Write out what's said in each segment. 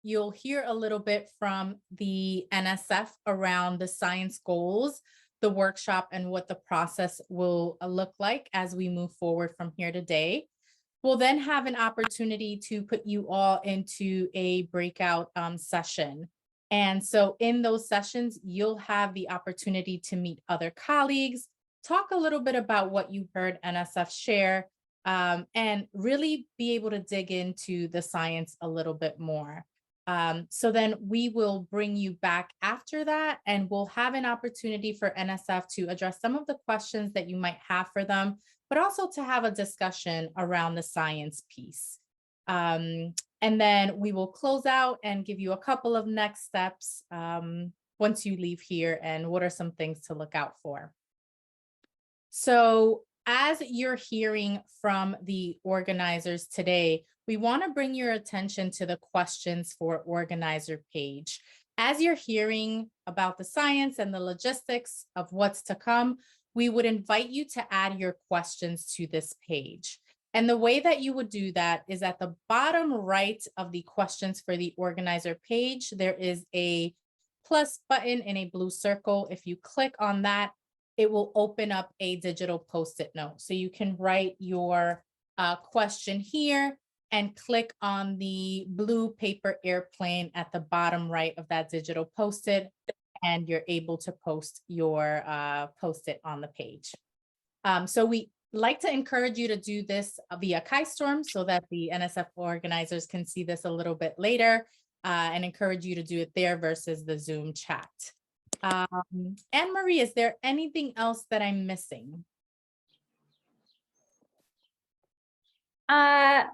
you'll hear a little bit from the NSF around the science goals, the workshop, and what the process will look like as we move forward from here today. We'll then have an opportunity to put you all into a breakout session. And so in those sessions, you'll have the opportunity to meet other colleagues, talk a little bit about what you heard NSF share, and really be able to dig into the science a little bit more. So then we will bring you back after that, and we'll have an opportunity for NSF to address some of the questions that you might have for them, but also to have a discussion around the science piece. And then we will close out and give you a couple of next steps once you leave here, and what are some things to look out for. So as you're hearing from the organizers today, we want to bring your attention to the questions for organizer page. As you're hearing about the science and the logistics of what's to come, we would invite you to add your questions to this page. And the way that you would do that is at the bottom right of the questions for the organizer page, there is a plus button in a blue circle. If you click on that, it will open up a digital Post-it note. So you can write your question here and click on the blue paper airplane at the bottom right of that digital Post-it, and you're able to post your Post-it on the page. So we like to encourage you to do this via KaiStorm so that the NSF organizers can see this a little bit later, and encourage you to do it there versus the Zoom chat. Annemarie, is there anything else that I'm missing? I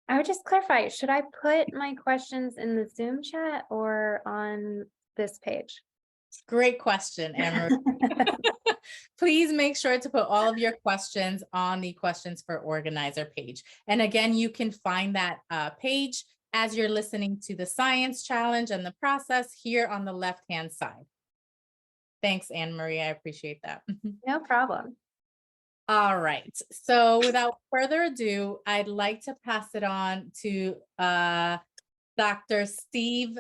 would just clarify, should I put my questions in the Zoom chat or on this page? Great question, Annemarie. Please make sure to put all of your questions on the questions for organizer page. And again, you can find that page as you're listening to the science challenge and the process here on the left-hand side. Thanks, Annemarie. I appreciate that. No problem. All right. So without further ado, I'd like to pass it on to Dr. Steve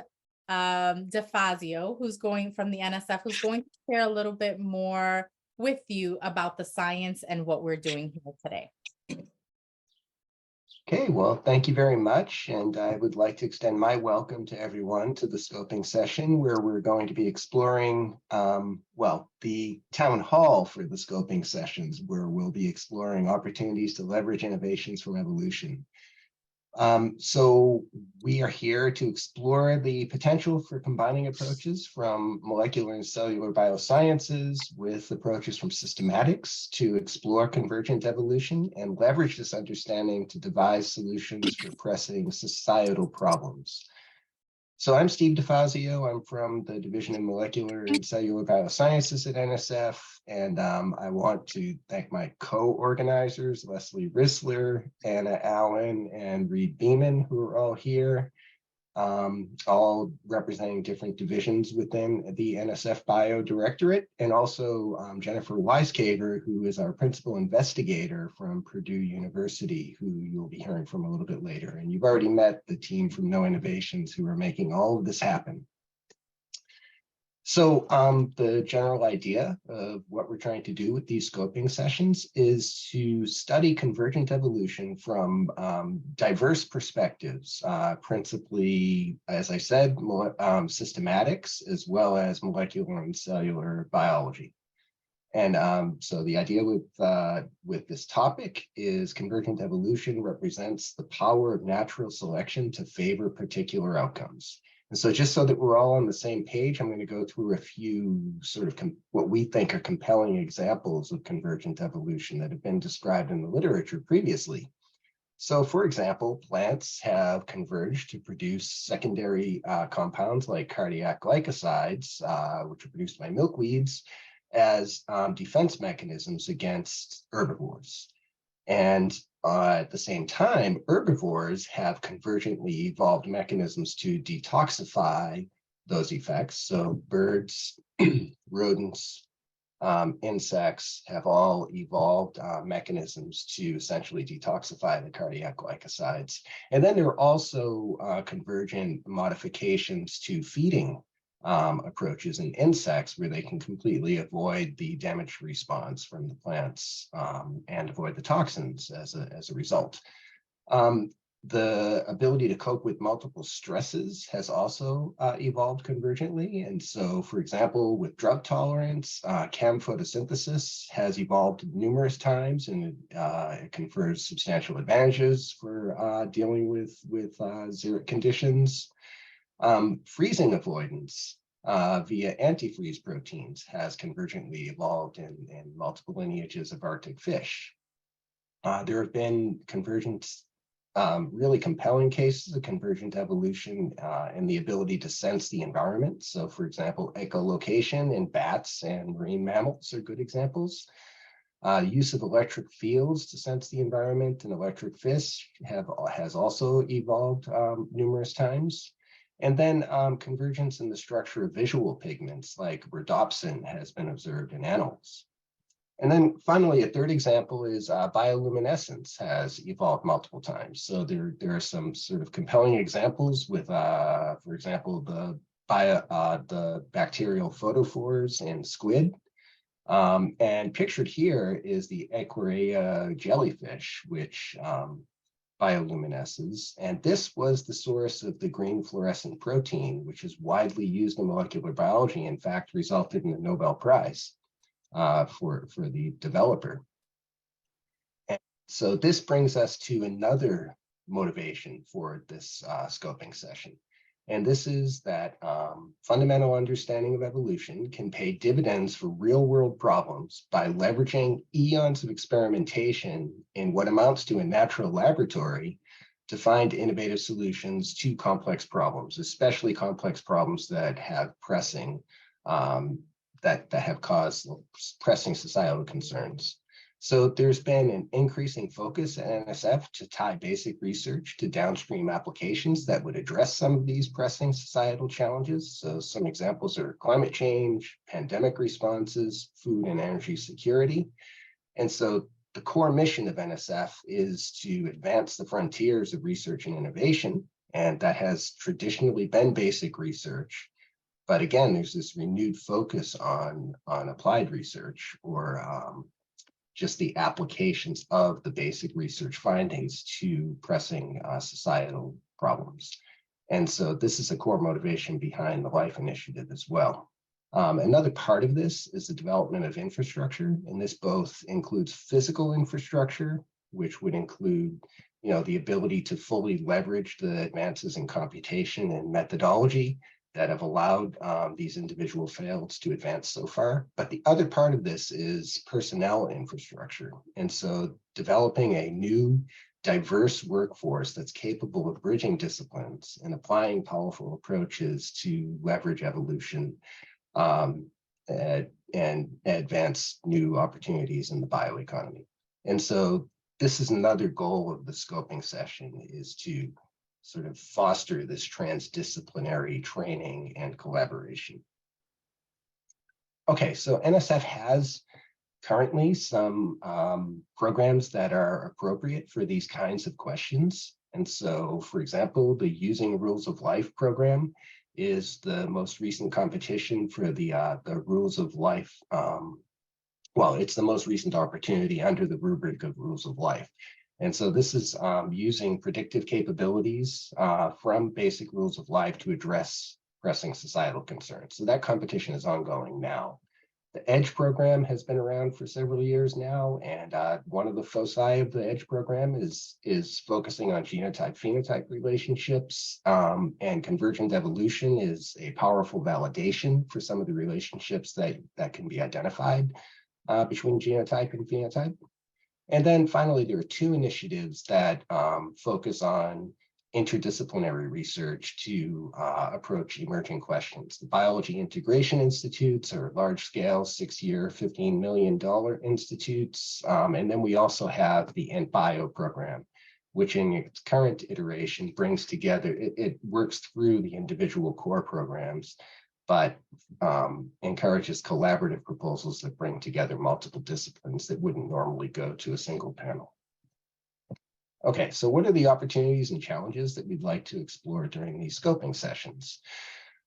DiFazzo, who's going from the NSF, who's going to share a little bit more with you about the science and what we're doing here today. Okay, well, thank you very much. And I would like to extend my welcome to everyone to the scoping session, where we're going to be exploring, well, the town hall for the scoping sessions, where we'll be exploring opportunities to leverage innovations from evolution. So we are here to explore the potential for combining approaches from molecular and cellular biosciences with approaches from systematics to explore convergent evolution and leverage this understanding to devise solutions for pressing societal problems. So I'm Steve DiFazzo. I'm from the Division of Molecular and Cellular Biosciences at NSF, and I want to thank my co-organizers, Leslie Rissler, Anna Allen, and Reed Beaman, who are all here, all representing different divisions within the NSF Bio Directorate, and also Jennifer Wisecaver, who is our principal investigator from Purdue University, who you'll be hearing from a little bit later. And you've already met the team from KnowInnovation who are making all of this happen. So the general idea of what we're trying to do with these scoping sessions is to study convergent evolution from diverse perspectives, principally, as I said, systematics, as well as molecular and cellular biology. And so the idea with this topic is convergent evolution represents the power of natural selection to favor particular outcomes. And so just so that we're all on the same page, I'm going to go through a few sort of what we think are compelling examples of convergent evolution that have been described in the literature previously. So for example, plants have converged to produce secondary compounds like cardiac glycosides, which are produced by milkweeds, as defense mechanisms against herbivores. And at the same time, herbivores have convergently evolved mechanisms to detoxify those effects. So birds, rodents, insects have all evolved mechanisms to essentially detoxify the cardiac glycosides. And then there are also convergent modifications to feeding approaches in insects where they can completely avoid the damage response from the plants and avoid the toxins as a result. The ability to cope with multiple stresses has also evolved convergently. And so, for example, with drought tolerance, chem photosynthesis has evolved numerous times, and it confers substantial advantages for dealing with xeric conditions. Freezing avoidance via antifreeze proteins has convergently evolved in multiple lineages of Arctic fish. There have been convergence really compelling cases of convergent evolution and the ability to sense the environment. So, for example, echolocation in bats and marine mammals are good examples. Use of electric fields to sense the environment in electric fish has also evolved numerous times. And then convergence in the structure of visual pigments like rhodopsin has been observed in animals. And then finally, a third example is bioluminescence has evolved multiple times. So there are some sort of compelling examples with, for example, the bacterial photophores in squid. And pictured here is the Equirrea jellyfish, which bioluminesces. And this was the source of the green fluorescent protein, which is widely used in molecular biology, in fact, resulted in the Nobel Prize. For the developer. And so this brings us to another motivation for this scoping session. And this is that fundamental understanding of evolution can pay dividends for real world problems by leveraging eons of experimentation in what amounts to a natural laboratory to find innovative solutions to complex problems, especially complex problems that have pressing that have caused pressing societal concerns. So there's been an increasing focus at NSF to tie basic research to downstream applications that would address some of these pressing societal challenges. So some examples are climate change, pandemic responses, food and energy security. And so the core mission of NSF is to advance the frontiers of research and innovation, and that has traditionally been basic research. But again, there's this renewed focus on applied research or just the applications of the basic research findings to pressing societal problems. And so this is a core motivation behind the LIFE initiative as well. Another part of this is the development of infrastructure, and this both includes physical infrastructure, which would include the ability to fully leverage the advances in computation and methodology that have allowed these individual fields to advance so far. But the other part of this is personnel infrastructure. And so developing a new, diverse workforce that's capable of bridging disciplines and applying powerful approaches to leverage evolution and advance new opportunities in the bioeconomy. And so this is another goal of the scoping session, is to sort of foster this transdisciplinary training and collaboration. Okay, so NSF has currently some programs that are appropriate for these kinds of questions. And so, for example, the Using Rules of Life program is the most recent competition for the Rules of Life. Well, it's the most recent opportunity under the rubric of Rules of Life. And so this is using predictive capabilities from basic rules of life to address pressing societal concerns. So that competition is ongoing now. The EDGE program has been around for several years now, and one of the foci of the EDGE program is focusing on genotype-phenotype relationships, and convergent evolution is a powerful validation for some of the relationships that can be identified between genotype and phenotype. And then finally, there are two initiatives that focus on interdisciplinary research to approach emerging questions. The Biology Integration Institutes are large-scale, 6-year, $15 million institutes. And then we also have the IntBio program, which in its current iteration brings together, it works through the individual core programs but encourages collaborative proposals that bring together multiple disciplines that wouldn't normally go to a single panel. Okay, so what are the opportunities and challenges that we'd like to explore during these scoping sessions?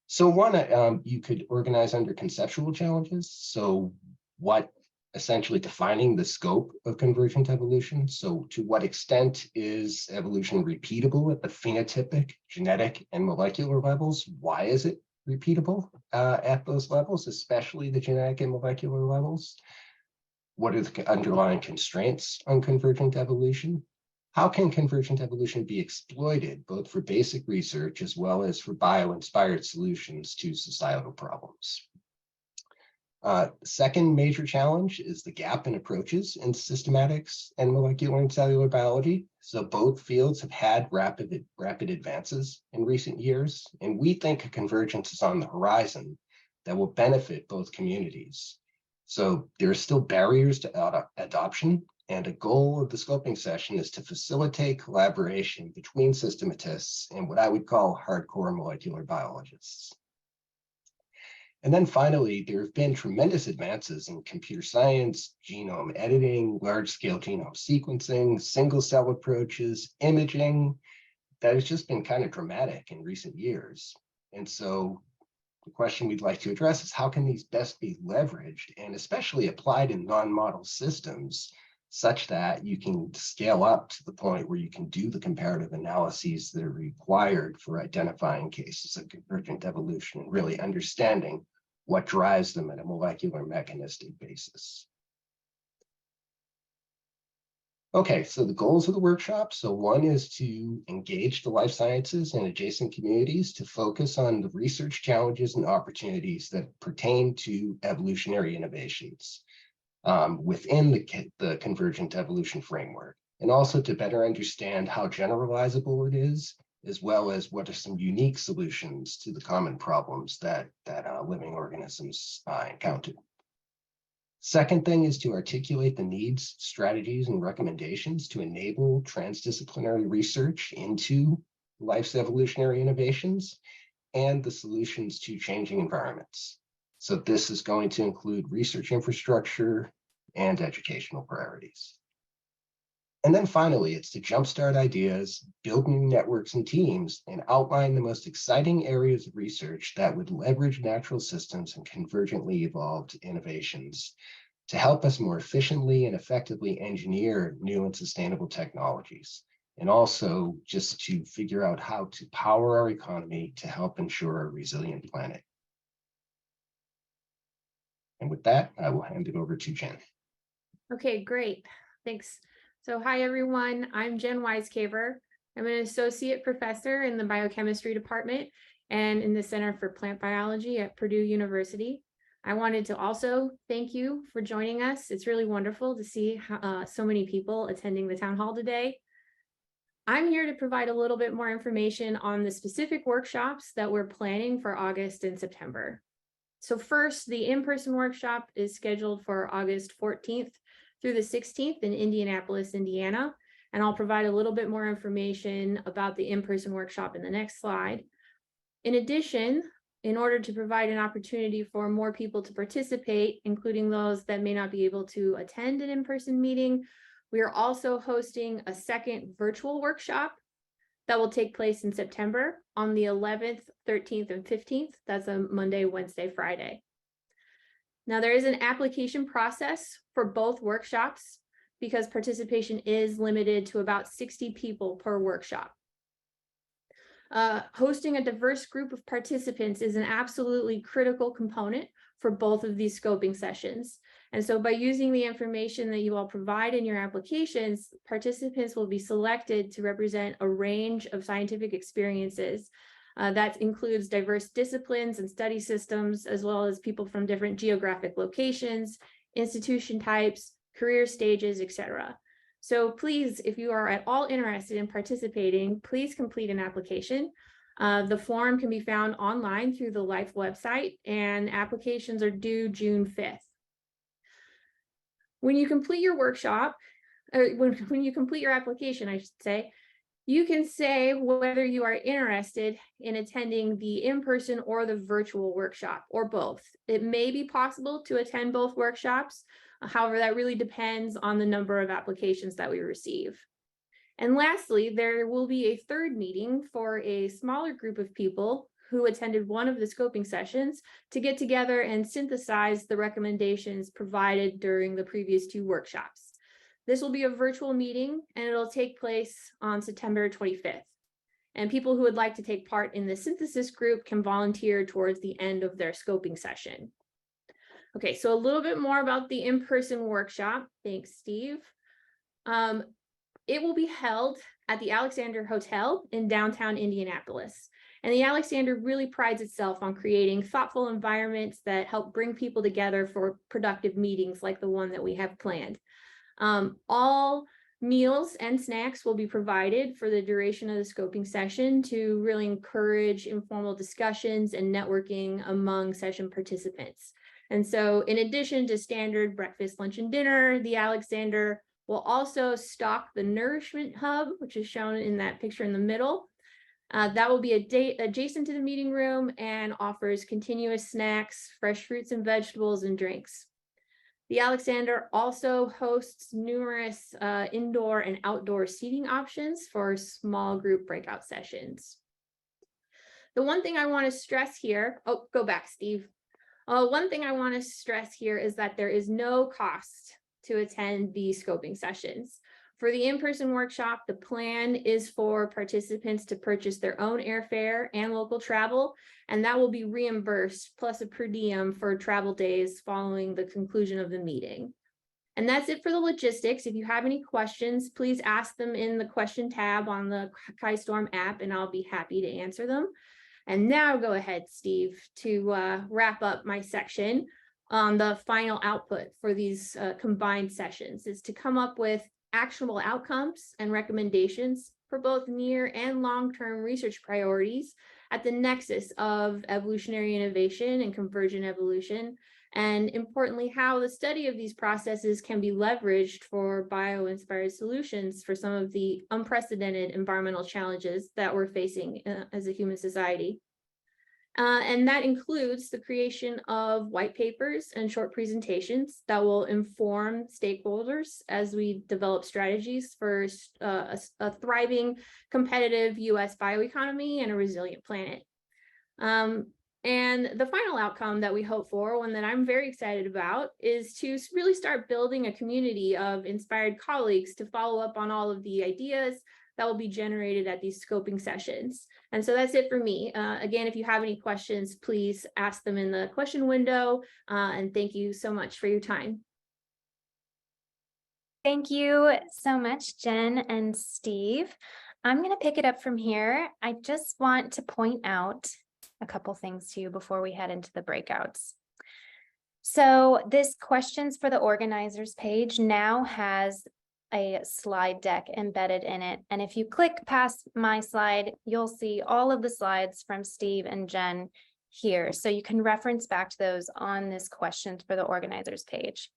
So one, you could organize under conceptual challenges. So what essentially defining the scope of convergent evolution. So to what extent is evolution repeatable at the phenotypic, genetic, and molecular levels? Why is it repeatable at those levels, especially the genetic and molecular levels? What are the underlying constraints on convergent evolution? How can convergent evolution be exploited both for basic research as well as for bio-inspired solutions to societal problems? Second major challenge is the gap in approaches in systematics and molecular and cellular biology. So both fields have had rapid advances in recent years, and we think a convergence is on the horizon that will benefit both communities. So there are still barriers to adoption, and a goal of the scoping session is to facilitate collaboration between systematists and what I would call hardcore molecular biologists. And then finally, there have been tremendous advances in computer science, genome editing, large-scale genome sequencing, single-cell approaches, imaging, that has just been kind of dramatic in recent years. And so the question we'd like to address is how can these best be leveraged and especially applied in non-model systems such that you can scale up to the point where you can do the comparative analyses that are required for identifying cases of convergent evolution and really understanding what drives them at a molecular mechanistic basis. Okay, so the goals of the workshop. So one is to engage the life sciences and adjacent communities to focus on the research challenges and opportunities that pertain to evolutionary innovations within the convergent evolution framework, and also to better understand how generalizable it is, as well as what are some unique solutions to the common problems that living organisms encounter. Second thing is to articulate the needs, strategies, and recommendations to enable transdisciplinary research into life's evolutionary innovations and the solutions to changing environments. So this is going to include research infrastructure and educational priorities. And then finally, it's to jumpstart ideas, build new networks and teams, and outline the most exciting areas of research that would leverage natural systems and convergently evolved innovations to help us more efficiently and effectively engineer new and sustainable technologies, and also just to figure out how to power our economy to help ensure a resilient planet. And with that, I will hand it over to Jen. Okay, great. Thanks. So hi, everyone. I'm Jen Wisecaver. I'm an associate professor in the biochemistry department and in the Center for Plant Biology at Purdue University. I wanted to also thank you for joining us. It's really wonderful to see so many people attending the town hall today. I'm here to provide a little bit more information on the specific workshops that we're planning for August and September. So first, the in-person workshop is scheduled for August 14th through the 16th in Indianapolis, Indiana. And I'll provide a little bit more information about the in-person workshop in the next slide. In addition, in order to provide an opportunity for more people to participate, including those that may not be able to attend an in-person meeting, we are also hosting a second virtual workshop that will take place in September on the 11th, 13th, and 15th. That's a Monday, Wednesday, Friday. Now, there is an application process for both workshops because participation is limited to about 60 people per workshop. Hosting a diverse group of participants is an absolutely critical component for both of these scoping sessions. And so by using the information that you all provide in your applications, participants will be selected to represent a range of scientific experiences. That includes diverse disciplines and study systems, as well as people from different geographic locations, institution types, career stages, etc. So please, if you are at all interested in participating, please complete an application. The form can be found online through the LIFE website, and applications are due June 5th. When you complete your workshop, when you complete your application, I should say, you can say whether you are interested in attending the in-person or the virtual workshop, or both. It may be possible to attend both workshops. However, that really depends on the number of applications that we receive. And lastly, there will be a third meeting for a smaller group of people who attended one of the scoping sessions to get together and synthesize the recommendations provided during the previous two workshops. This will be a virtual meeting and it'll take place on September 25th. And people who would like to take part in the synthesis group can volunteer towards the end of their scoping session. Okay, so a little bit more about the in-person workshop. Thanks, Steve. It will be held at the Alexander Hotel in downtown Indianapolis. And the Alexander really prides itself on creating thoughtful environments that help bring people together for productive meetings like the one that we have planned. All meals and snacks will be provided for the duration of the scoping session to really encourage informal discussions and networking among session participants. And so in addition to standard breakfast, lunch, and dinner, the Alexander will also stock the Nourishment Hub, which is shown in that picture in the middle. That will be adjacent to the meeting room and offers continuous snacks, fresh fruits and vegetables, and drinks. The Alexander also hosts numerous indoor and outdoor seating options for small group breakout sessions. The one thing I want to stress here, oh, go back, Steve. One thing I want to stress here is that there is no cost to attend the scoping sessions. For the in-person workshop, the plan is for participants to purchase their own airfare and local travel, and that will be reimbursed plus a per diem for travel days following the conclusion of the meeting. And that's it for the logistics. If you have any questions, please ask them in the question tab on the KaiStorm app, and I'll be happy to answer them. And now go ahead, Steve, to wrap up my section on the final output for these combined sessions is to come up with actionable outcomes and recommendations for both near and long-term research priorities at the nexus of evolutionary innovation and convergent evolution, and importantly, how the study of these processes can be leveraged for bio-inspired solutions for some of the unprecedented environmental challenges that we're facing as a human society. And that includes the creation of white papers and short presentations that will inform stakeholders as we develop strategies for a thriving, competitive U.S. bioeconomy and a resilient planet. And the final outcome that we hope for, one that I'm very excited about, is to really start building a community of inspired colleagues to follow up on all of the ideas that will be generated at these scoping sessions. And so that's it for me. Again, if you have any questions, please ask them in the question window. And thank you so much for your time. Thank you so much, Jen and Steve. I'm going to pick it up from here. I just want to point out a couple things to you before we head into the breakouts. So this questions for the organizers page now has a slide deck embedded in it. And if you click past my slide, you'll see all of the slides from Steve and Jen here. So you can reference back to those on this questions for the organizers page.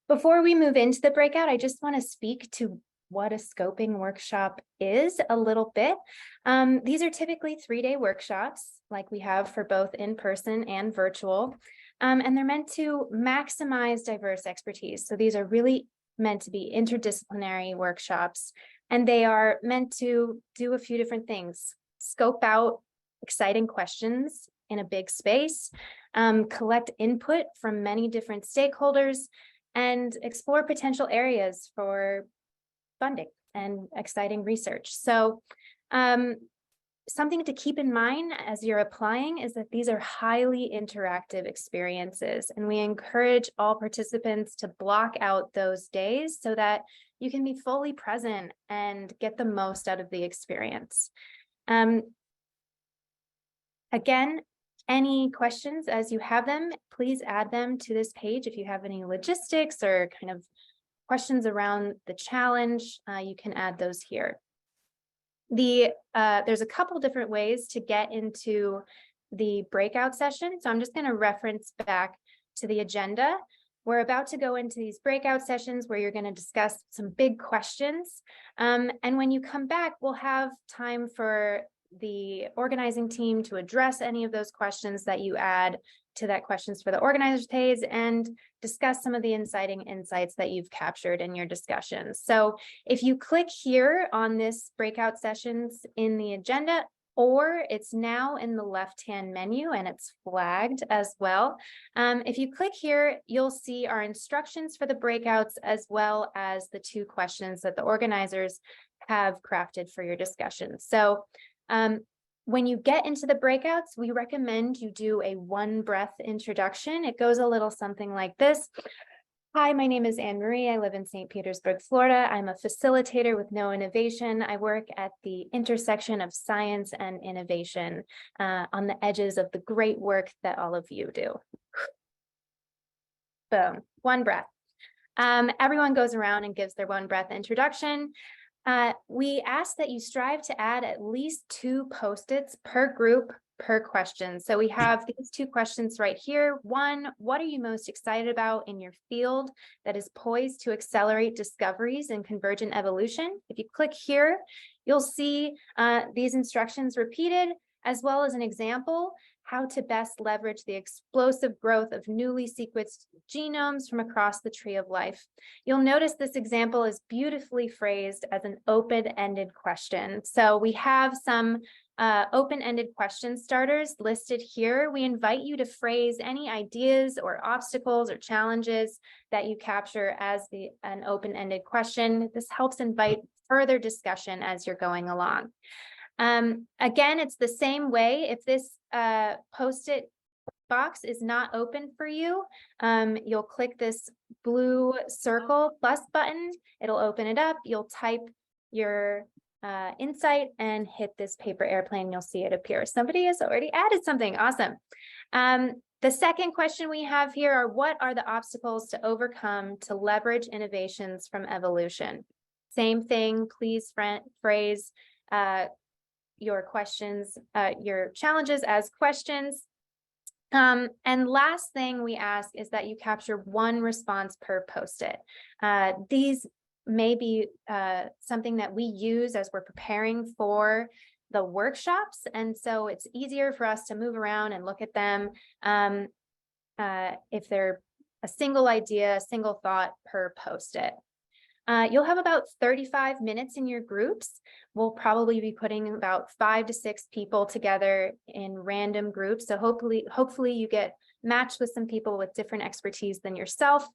Before we move into the breakout, I just want to speak to what a scoping workshop is a little bit. These are typically 3-day workshops like we have for both in-person and virtual. And they're meant to maximize diverse expertise. So these are really meant to be interdisciplinary workshops, and they are meant to do a few different things: scope out exciting questions in a big space, collect input from many different stakeholders, and explore potential areas for funding and exciting research. So something to keep in mind as you're applying is that these are highly interactive experiences, and we encourage all participants to block out those days so that you can be fully present and get the most out of the experience. Again, any questions as you have them, please add them to this page. If you have any logistics or kind of questions around the challenge, you can add those here. There's a couple different ways to get into the breakout session. So I'm just going to reference back to the agenda we're about to go into these breakout sessions where you're going to discuss some big questions. And when you come back, we'll have time for the organizing team to address any of those questions that you add to that questions for the organizers page and discuss some of the inciting insights that you've captured in your discussions. So if you click here on this breakout sessions in the agenda, or it's now in the left-hand menu and it's flagged as well. If you click here, you'll see our instructions for the breakouts as well as the 2 questions that the organizers have crafted for your discussion. So when you get into the breakouts, we recommend you do a 1-breath introduction. It goes a little something like this. Hi, my name is Annemarie. I live in St. Petersburg, Florida. I'm a facilitator with KnowInnovation. I work at the intersection of science and innovation on the edges of the great work that all of you do. Boom, 1 breath. Everyone goes around and gives their 1-breath introduction. We ask that you strive to add at least 2 Post-its per group per question. So we have these 2 questions right here. 1, what are you most excited about in your field that is poised to accelerate discoveries in convergent evolution? If you click here, you'll see these instructions repeated, as well as an example, how to best leverage the explosive growth of newly sequenced genomes from across the tree of life. You'll notice this example is beautifully phrased as an open-ended question. So we have some open-ended question starters listed here. We invite you to phrase any ideas or obstacles or challenges that you capture as an open-ended question. This helps invite further discussion as you're going along. Again, it's the same way. If this Post-it box is not open for you, you'll click this blue circle plus button. It'll open it up. You'll type your insight and hit this paper airplane. You'll see it appear. Somebody has already added something. Awesome. The second question we have here are, what are the obstacles to overcome to leverage innovations from evolution? Same thing, please phrase your questions, your challenges as questions. And last thing we ask is that you capture 1 response per Post-it. These may be something that we use as we're preparing for the workshops. And so it's easier for us to move around and look at them if they're a single idea, a single thought per Post-it. You'll have about 35 minutes in your groups. We'll probably be putting about 5 to 6 people together in random groups. So hopefully you get matched with some people with different expertise than yourself.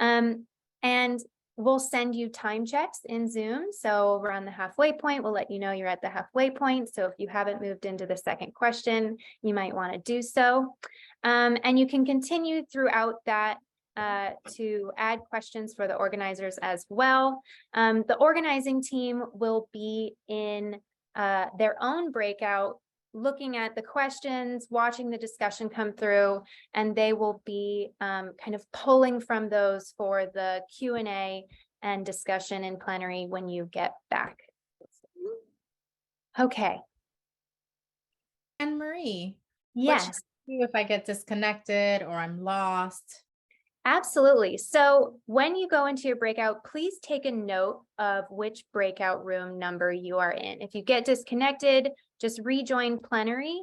And we'll send you time checks in Zoom. So around the halfway point, we'll let you know you're at the halfway point. So if you haven't moved into the second question, you might want to do so. And you can continue throughout that to add questions for the organizers as well. The organizing team will be in their own breakout, looking at the questions, watching the discussion come through, and they will be kind of pulling from those for the Q&A and discussion in plenary when you get back. Okay. Annemarie, Yes. if I get disconnected or I'm lost. Absolutely. So when you go into your breakout, please take a note of which breakout room number you are in. If you get disconnected, just rejoin plenary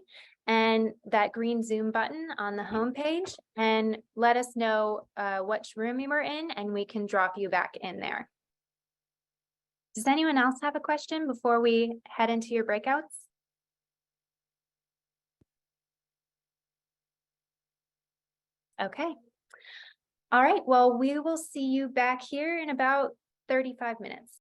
and that green Zoom button on the homepage and let us know which room you were in and we can drop you back in there. Does anyone else have a question before we head into your breakouts? Okay. All right, well, we will see you back here in about 35 minutes.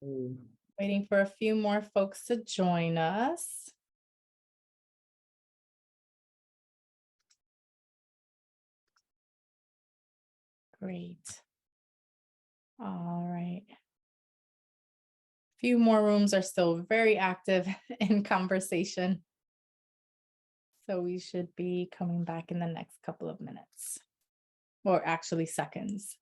Waiting for a few more folks to join us. Great. All right. Few more rooms are still very active in conversation. So we should be coming back in the next couple of minutes, or actually seconds.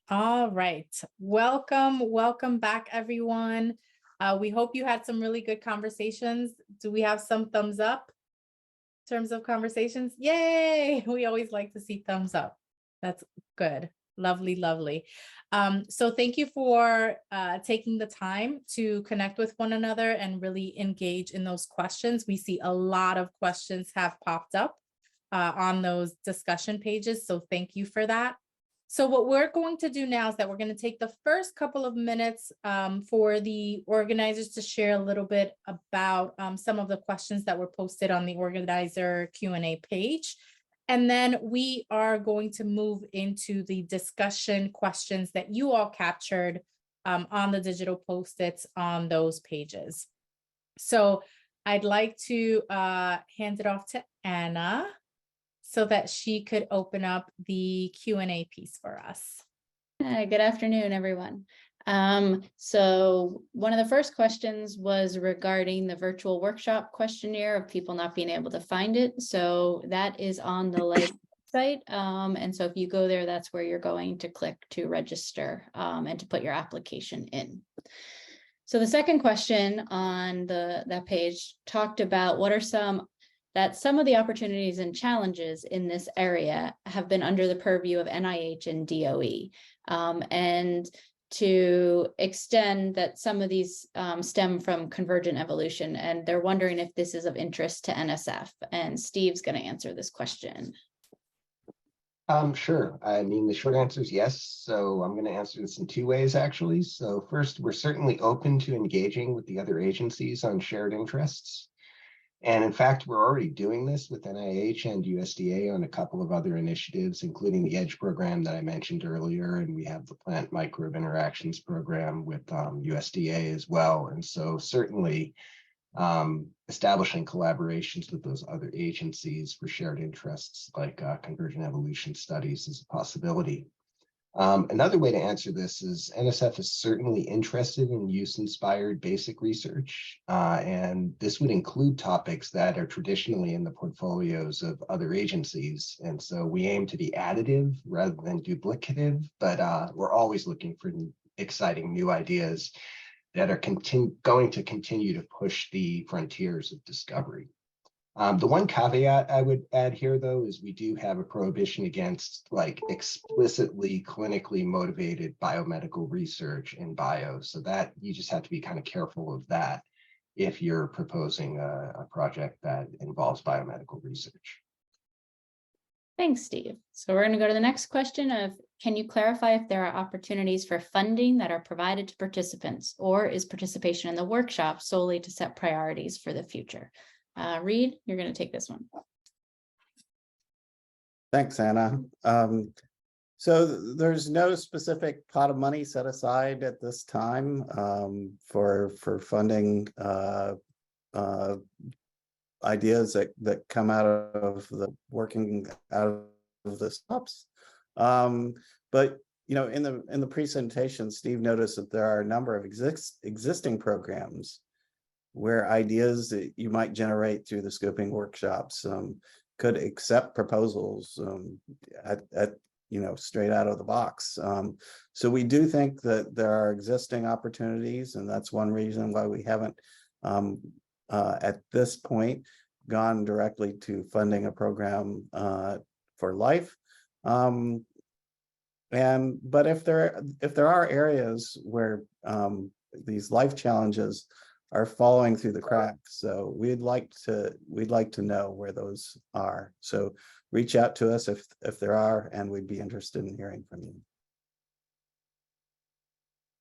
All right. Welcome back, everyone. We hope you had some really good conversations. Do we have some thumbs up in terms of conversations? Yay! We always like to see thumbs up. That's good. Lovely, lovely. So thank you for taking the time to connect with one another and really engage in those questions. We see a lot of questions have popped up on those discussion pages. So thank you for that. So what we're going to do now is that we're going to take the first couple of minutes for the organizers to share a little bit about some of the questions that were posted on the organizer Q&A page. And then we are going to move into the discussion questions that you all captured on the digital post-its on those pages. So I'd like to hand it off to Anna so that she could open up the Q&A piece for us. Good afternoon, everyone. So one of the first questions was regarding the virtual workshop questionnaire of people not being able to find it. So that is on the LIFE site. And so if you go there, that's where you're going to click to register and to put your application in. So the second question on that page talked about what are some of the opportunities and challenges in this area have been under the purview of NIH and DOE. And to extend that some of these stem from convergent evolution, and they're wondering if this is of interest to NSF. And Steve's going to answer this question. Sure. I mean, the short answer is yes. So I'm going to answer this in two ways, actually. So first, we're certainly open to engaging with the other agencies on shared interests. And in fact, we're already doing this with NIH and USDA on a couple of other initiatives, including the EDGE program that I mentioned earlier. And we have the Plant Microbe Interactions program with USDA as well. And so certainly establishing collaborations with those other agencies for shared interests like convergent evolution studies is a possibility. Another way to answer this is NSF is certainly interested in use-inspired basic research, and this would include topics that are traditionally in the portfolios of other agencies. And so we aim to be additive rather than duplicative, but we're always looking for exciting new ideas that are going to continue to push the frontiers of discovery. The one caveat I would add here, though, is we do have a prohibition against like explicitly clinically motivated biomedical research in bio. So that you just have to be kind of careful of that if you're proposing a project that involves biomedical research. Thanks, Steve. So we're going to go to the next question of, can you clarify if there are opportunities for funding that are provided to participants, or is participation in the workshop solely to set priorities for the future? Reed, you're going to take this one. Thanks, Anna. So there's no specific pot of money set aside at this time for funding ideas that come out of the working out of the stops. But you know, in the presentation, Steve noticed that there are a number of existing programs where ideas that you might generate through the scoping workshops could accept proposals at you know, straight out of the box. So we do think that there are existing opportunities, and that's one reason why we haven't at this point gone directly to funding a program for LIFE. But if there are areas where these life challenges are falling through the cracks, so we'd like to know where those are. So reach out to us if there are, and we'd be interested in hearing from you.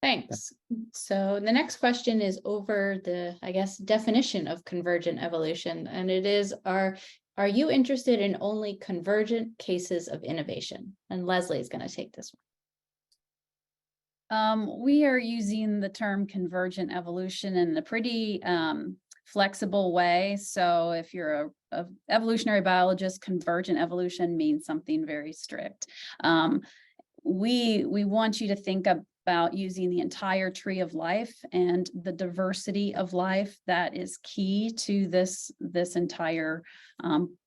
Thanks. So the next question is over the, I guess, definition of convergent evolution, and it is, are you interested in only convergent cases of innovation? And Leslie is going to take this one. We are using the term convergent evolution in a pretty flexible way. So if you're a evolutionary biologist, convergent evolution means something very strict. We want you to think about using the entire tree of life and the diversity of life that is key to this entire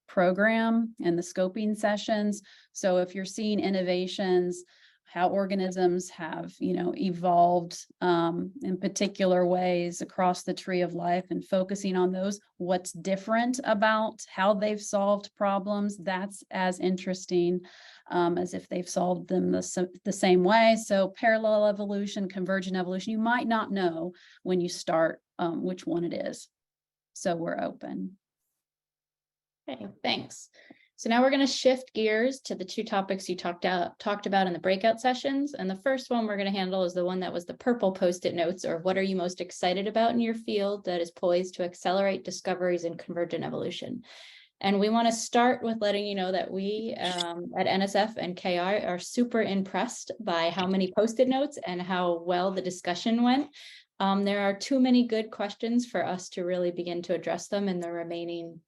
program and the scoping sessions. So if you're seeing innovations how organisms have, evolved in particular ways across the tree of life, and focusing on those, what's different about how they've solved problems, that's as interesting as if they've solved them the same way. So parallel evolution, convergent evolution, you might not know when you start which one it is. So we're open. Okay, thanks. So now we're going to shift gears to the two topics you talked about in the breakout sessions. And the first one we're going to handle is the one that was the purple Post-it notes, or what are you most excited about in your field that is poised to accelerate discoveries in convergent evolution? And we want to start with letting you know that we at NSF and KI are super impressed by how many Post-it notes and how well the discussion went. There are too many good questions for us to really begin to address them in the remaining,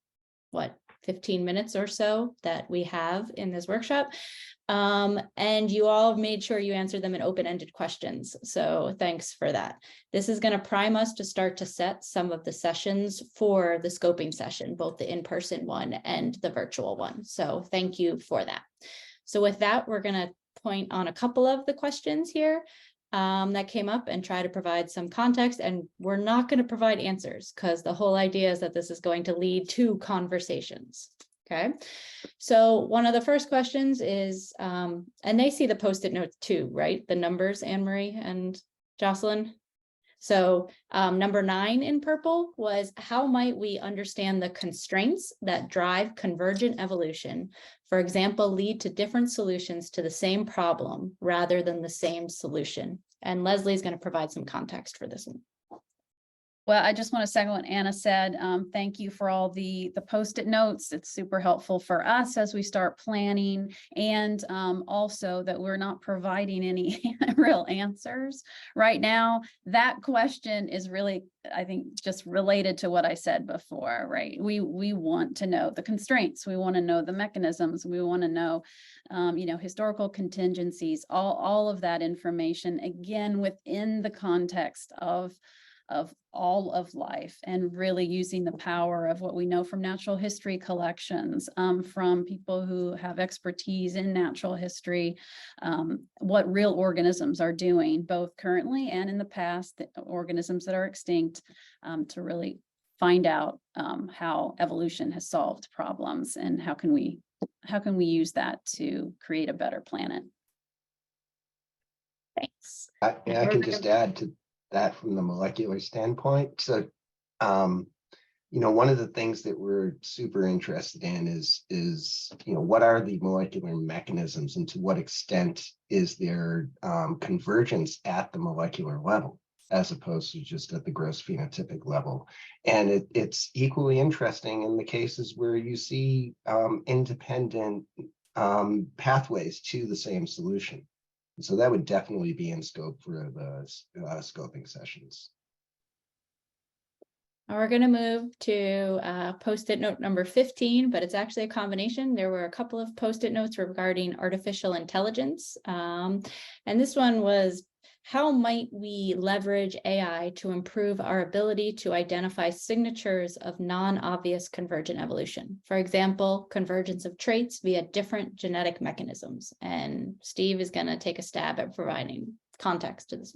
15 minutes or so that we have in this workshop. And you all made sure you answered them in open-ended questions. So thanks for that. This is going to prime us to start to set some of the sessions for the scoping session, both the in-person one and the virtual one. So thank you for that. So with that, we're going to point on a couple of the questions here that came up and try to provide some context. And we're not going to provide answers because the whole idea is that this is going to lead to conversations. Okay, so one of the first questions is, and they see the Post-it notes too, right? The numbers, Annemarie and Jocelyn. So number 9 in purple was, how might we understand the constraints that drive convergent evolution? For example, lead to different solutions to the same problem rather than the same solution. And Leslie's going to provide some context for this one. Well, I just want to second what Anna said. Thank you for all the Post-it notes. It's super helpful for us as we start planning, and also that we're not providing any real answers right now. That question is really, I think, just related to what I said before, right? We want to know the constraints. We want to know the mechanisms. We want to know, historical contingencies, all of that information, again, within the context of all of life, and really using the power of what we know from natural history collections, from people who have expertise in natural history, what real organisms are doing, both currently and in the past, the organisms that are extinct, to really find out how evolution has solved problems, and how can we use that to create a better planet. Thanks. I can just add to that from the molecular standpoint. So, one of the things that we're super interested in is, what are the molecular mechanisms, and to what extent is there convergence at the molecular level, as opposed to just at the gross phenotypic level. And it's equally interesting in the cases where you see independent pathways to the same solution. So that would definitely be in scope for the scoping sessions. We're going to move to Post-it note number 15, but it's actually a combination. There were a couple of Post-it notes regarding artificial intelligence. And this one was, how might we leverage AI to improve our ability to identify signatures of non-obvious convergent evolution? For example, convergence of traits via different genetic mechanisms. And Steve is going to take a stab at providing context to this.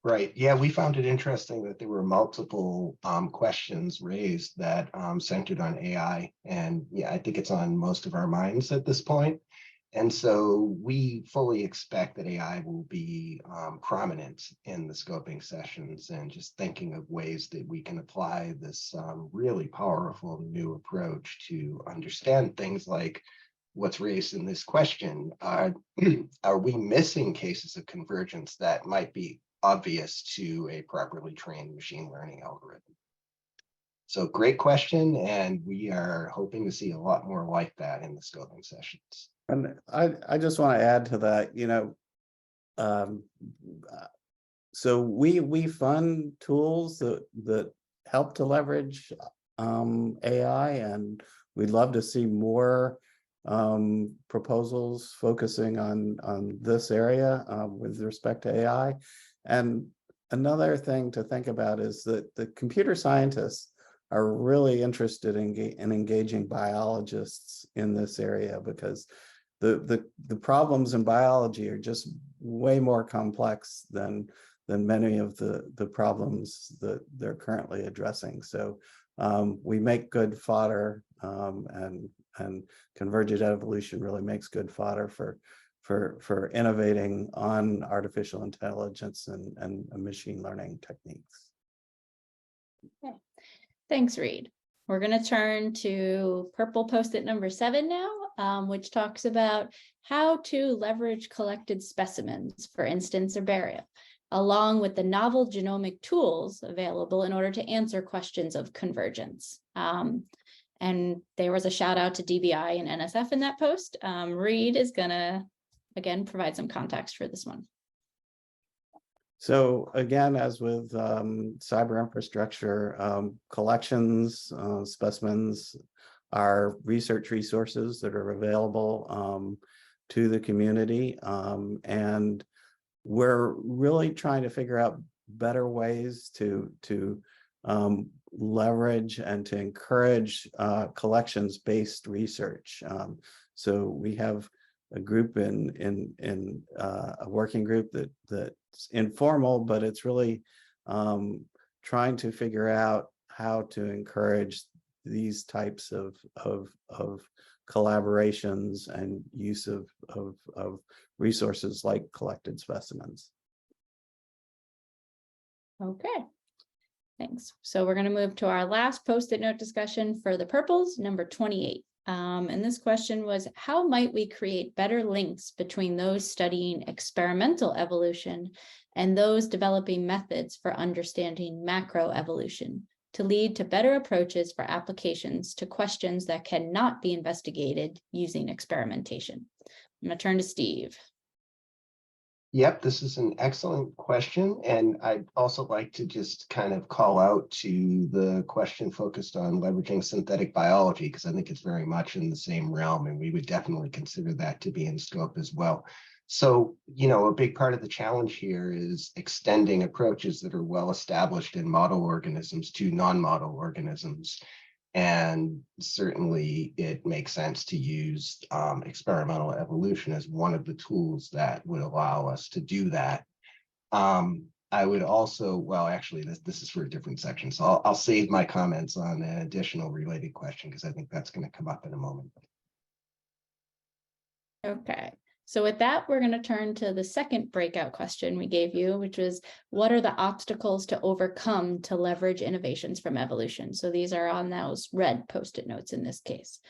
Right. Yeah, we found it interesting that there were multiple questions raised that centered on AI. And yeah, I think it's on most of our minds at this point. And so we fully expect that AI will be prominent in the scoping sessions, and just thinking of ways that we can apply this really powerful new approach to understand things like what's raised in this question. Are we missing cases of convergence that might be obvious to a properly trained machine learning algorithm? So great question, and we are hoping to see a lot more like that in the scoping sessions. And I just want to add to that, so we fund tools that help to leverage AI, and we'd love to see more proposals focusing on this area with respect to AI. And another thing to think about is that the computer scientists are really interested in engaging biologists in this area, because the problems in biology are just way more complex than many of the problems that they're currently addressing. So we make good fodder, and convergent evolution really makes good fodder for innovating on artificial intelligence and machine learning techniques. Okay. Thanks, Reed. We're going to turn to purple post-it number 7 now, which talks about how to leverage collected specimens for instance herbaria, along with the novel genomic tools available in order to answer questions of convergence. And there was a shout out to DBI and NSF in that post. Reed is going to, again, provide some context for this one. So again, as with cyber infrastructure, collections, specimens are research resources that are available to the community. And we're really trying to figure out better ways to leverage and to encourage collections-based research. So we have a group in a working group that's informal, but it's really trying to figure out how to encourage these types of collaborations and use of resources like collected specimens. Okay, thanks. So we're going to move to our last post-it note discussion for the purples, number 28. And this question was, how might we create better links between those studying experimental evolution and those developing methods for understanding macroevolution to lead to better approaches for applications to questions that cannot be investigated using experimentation? I'm going to turn to Steve. Yep, this is an excellent question. And I'd also like to just kind of call out to the question focused on leveraging synthetic biology, because I think it's very much in the same realm, and we would definitely consider that to be in scope as well. So, you know, a big part of the challenge here is extending approaches that are well established in model organisms to non-model organisms. And certainly it makes sense to use experimental evolution as one of the tools that would allow us to do that. I would also, well, actually, this is for a different section, so I'll save my comments on an additional related question because I think that's going to come up in a moment. Okay. So with that, we're going to turn to the second breakout question we gave you, which was, what are the obstacles to overcome to leverage innovations from evolution? So these are on those red post-it notes in this case.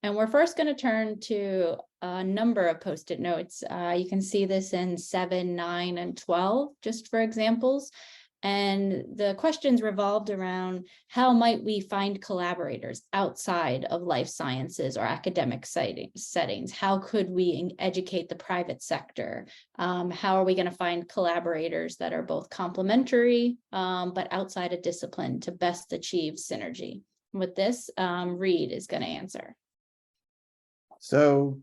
And we're first going to turn to a number of post-it notes. You can see this in 7, 9, and 12, just for examples. And the questions revolved around how might we find collaborators outside of life sciences or academic settings? How could we educate the private sector? How are we going to find collaborators that are both complementary, but outside a discipline to best achieve synergy? With this, Reed is going to answer. So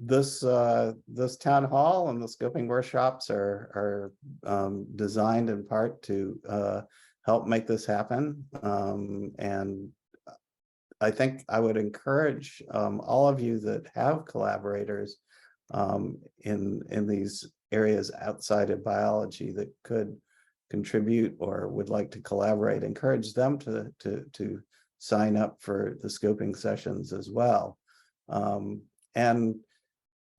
this town hall and the scoping workshops are designed in part to help make this happen. And I think I would encourage all of you that have collaborators in these areas outside of biology that could contribute or would like to collaborate, encourage them to sign up for the scoping sessions as well. And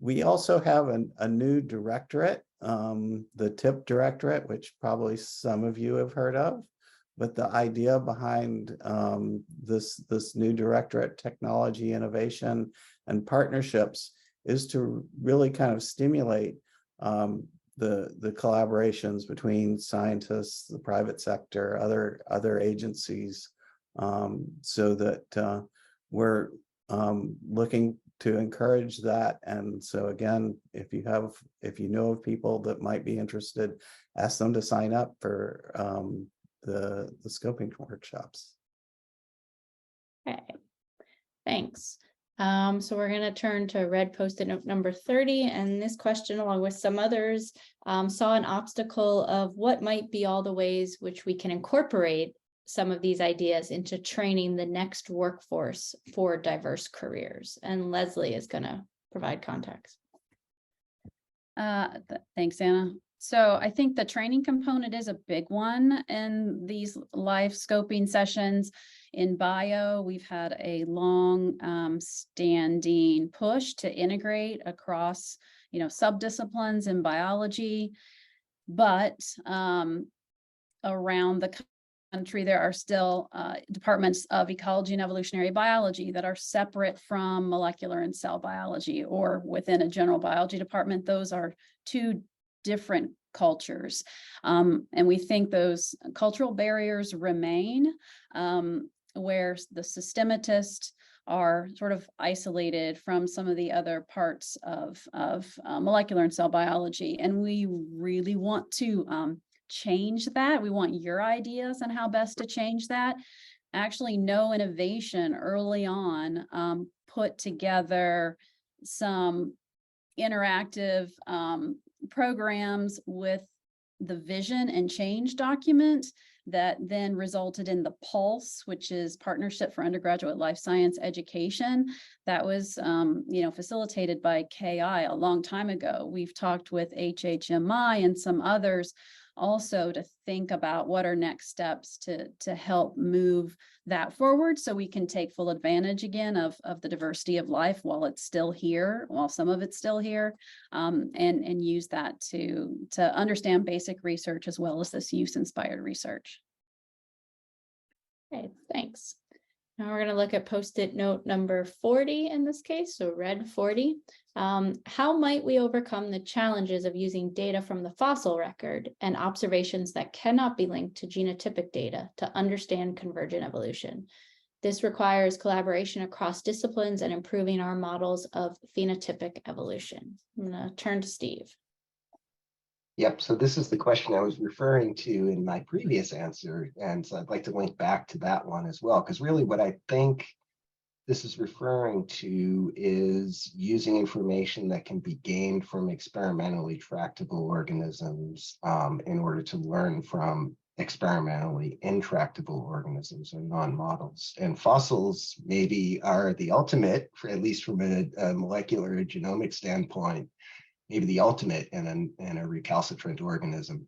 we also have a new directorate, the TIP directorate, which probably some of you have heard of. But the idea behind this new directorate, technology, innovation, and partnerships, is to really kind of stimulate the collaborations between scientists, the private sector, other agencies, so that we're looking to encourage that. And so again, if you know of people that might be interested, ask them to sign up for the scoping workshops. Okay, thanks. So we're going to turn to red post-it note number 30, and this question, along with some others, saw an obstacle of what might be all the ways which we can incorporate some of these ideas into training the next workforce for diverse careers. And Leslie is going to provide context. Thanks, Anna. So I think the training component is a big one in these life scoping sessions. In bio, we've had a long standing push to integrate across, subdisciplines in biology, but around the country, there are still departments of ecology and evolutionary biology that are separate from molecular and cell biology, or within a general biology department. Those are two different cultures. And we think those cultural barriers remain, where the systematists are sort of isolated from some of the other parts of molecular and cell biology. And we really want to change that. We want your ideas on how best to change that. Actually, KnowInnovation early on put together some interactive programs with the vision and change document that then resulted in the Pulse, which is Partnership for Undergraduate Life Science Education. That was, facilitated by KI a long time ago. We've talked with HHMI and some others also to think about what are next steps to help move that forward, so we can take full advantage again of the diversity of life while it's still here, while some of it's still here, and use that to understand basic research as well as this use-inspired research. Okay, thanks. Now we're going to look at post-it note number 40 in this case, so red 40. How might we overcome the challenges of using data from the fossil record and observations that cannot be linked to genotypic data to understand convergent evolution? This requires collaboration across disciplines and improving our models of phenotypic evolution. I'm going to turn to Steve. Yep, so this is the question I was referring to in my previous answer, and so I'd like to link back to that one as well, because really what I think this is referring to is using information that can be gained from experimentally tractable organisms in order to learn from experimentally intractable organisms or non-models. And fossils maybe are the ultimate, at least from a molecular genomic standpoint, maybe the ultimate in a recalcitrant organism,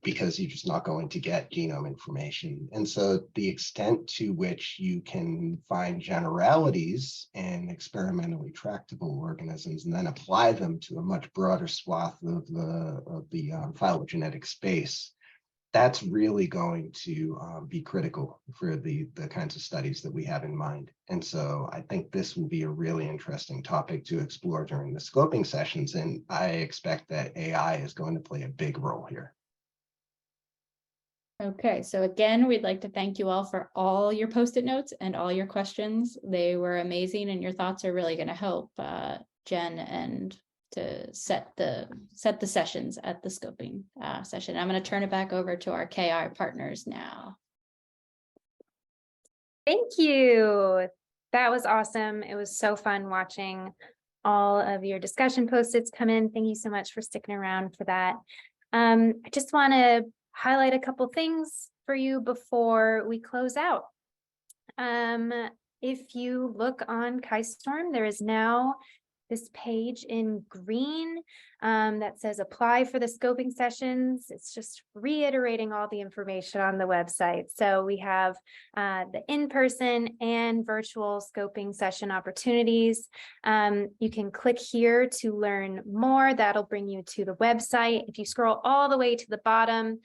because you're just not going to get genome information. And so the extent to which you can find generalities in experimentally tractable organisms and then apply them to a much broader swath of the phylogenetic space, that's really going to be critical for the kinds of studies that we have in mind. And so I think this will be a really interesting topic to explore during the scoping sessions. And I expect that AI is going to play a big role here. Okay, so again, we'd like to thank you all for all your post-it notes and all your questions. They were amazing, and your thoughts are really going to help Jen and to set the sessions at the scoping session. I'm going to turn it back over to our KI partners now. Thank you. That was awesome. It was so fun watching all of your discussion post-its come in. Thank you so much for sticking around for that. I just want to highlight a couple things for you before we close out. If you look on KaiStorm, there is now this page in green that says apply for the scoping sessions. It's just reiterating all the information on the website. So we have the in-person and virtual scoping session opportunities. You can click here to learn more. That'll bring you to the website. If you scroll all the way to the bottom,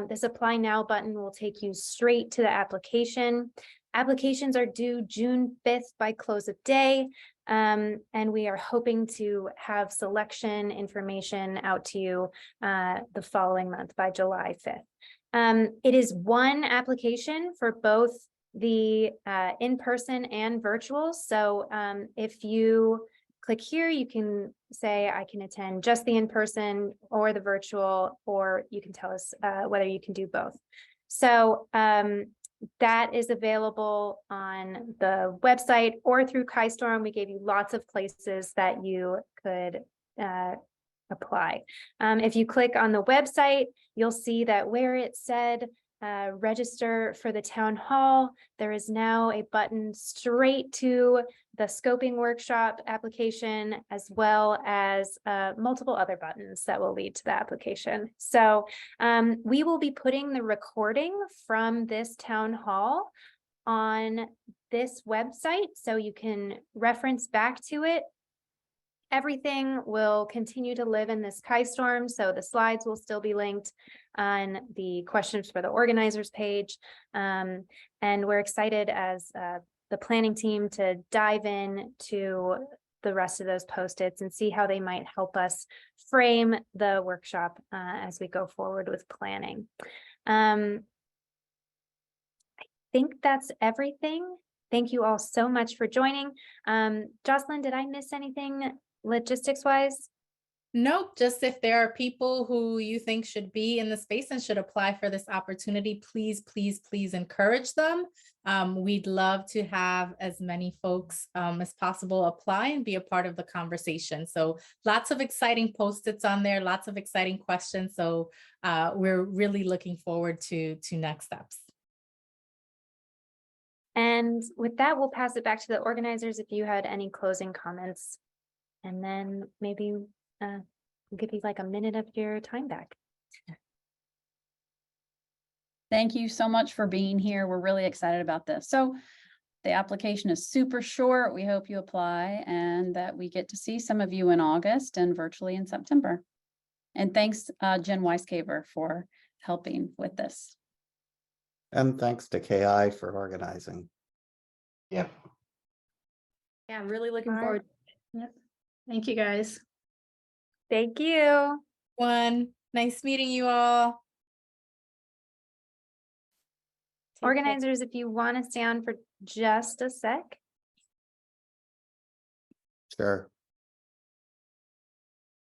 this apply now button will take you straight to the application. Applications are due June 5th by close of day. And we are hoping to have selection information out to you the following month by July 5th. It is one application for both the in-person and virtual. So if you click here, you can say, I can attend just the in-person or the virtual, or you can tell us whether you can do both. So that is available on the website or through KaiStorm. We gave you lots of places that you could apply. If you click on the website, you'll see that where it said register for the town hall, there is now a button straight to the scoping workshop application, as well as multiple other buttons that will lead to the application. So we will be putting the recording from this town hall on this website, so you can reference back to it. Everything will continue to live in this Chi-Storm, so the slides will still be linked on the questions for the organizers page. And we're excited as the planning team to dive in to the rest of those Post-its and see how they might help us frame the workshop as we go forward with planning. I think that's everything. Thank you all so much for joining. Jocelyn, did I miss anything logistics wise? Nope, just if there are people who you think should be in the space and should apply for this opportunity, please, please, please encourage them. We'd love to have as many folks as possible apply and be a part of the conversation. So lots of exciting Post-its on there, lots of exciting questions. So we're really looking forward to next steps. And with that, we'll pass it back to the organizers if you had any closing comments. And then maybe we'll give you like a minute of your time back. Thank you so much for being here. We're really excited about this. So the application is super short. We hope you apply and that we get to see some of you in August and virtually in September. And thanks, Jen Wisecaver, for helping with this. And thanks to KI for organizing. Yep. Yeah, I'm really looking All right. forward. Yep. Thank you, guys. Thank you. Nice meeting you all. Take care. Organizers, if you want to stay on for just a sec. Sure.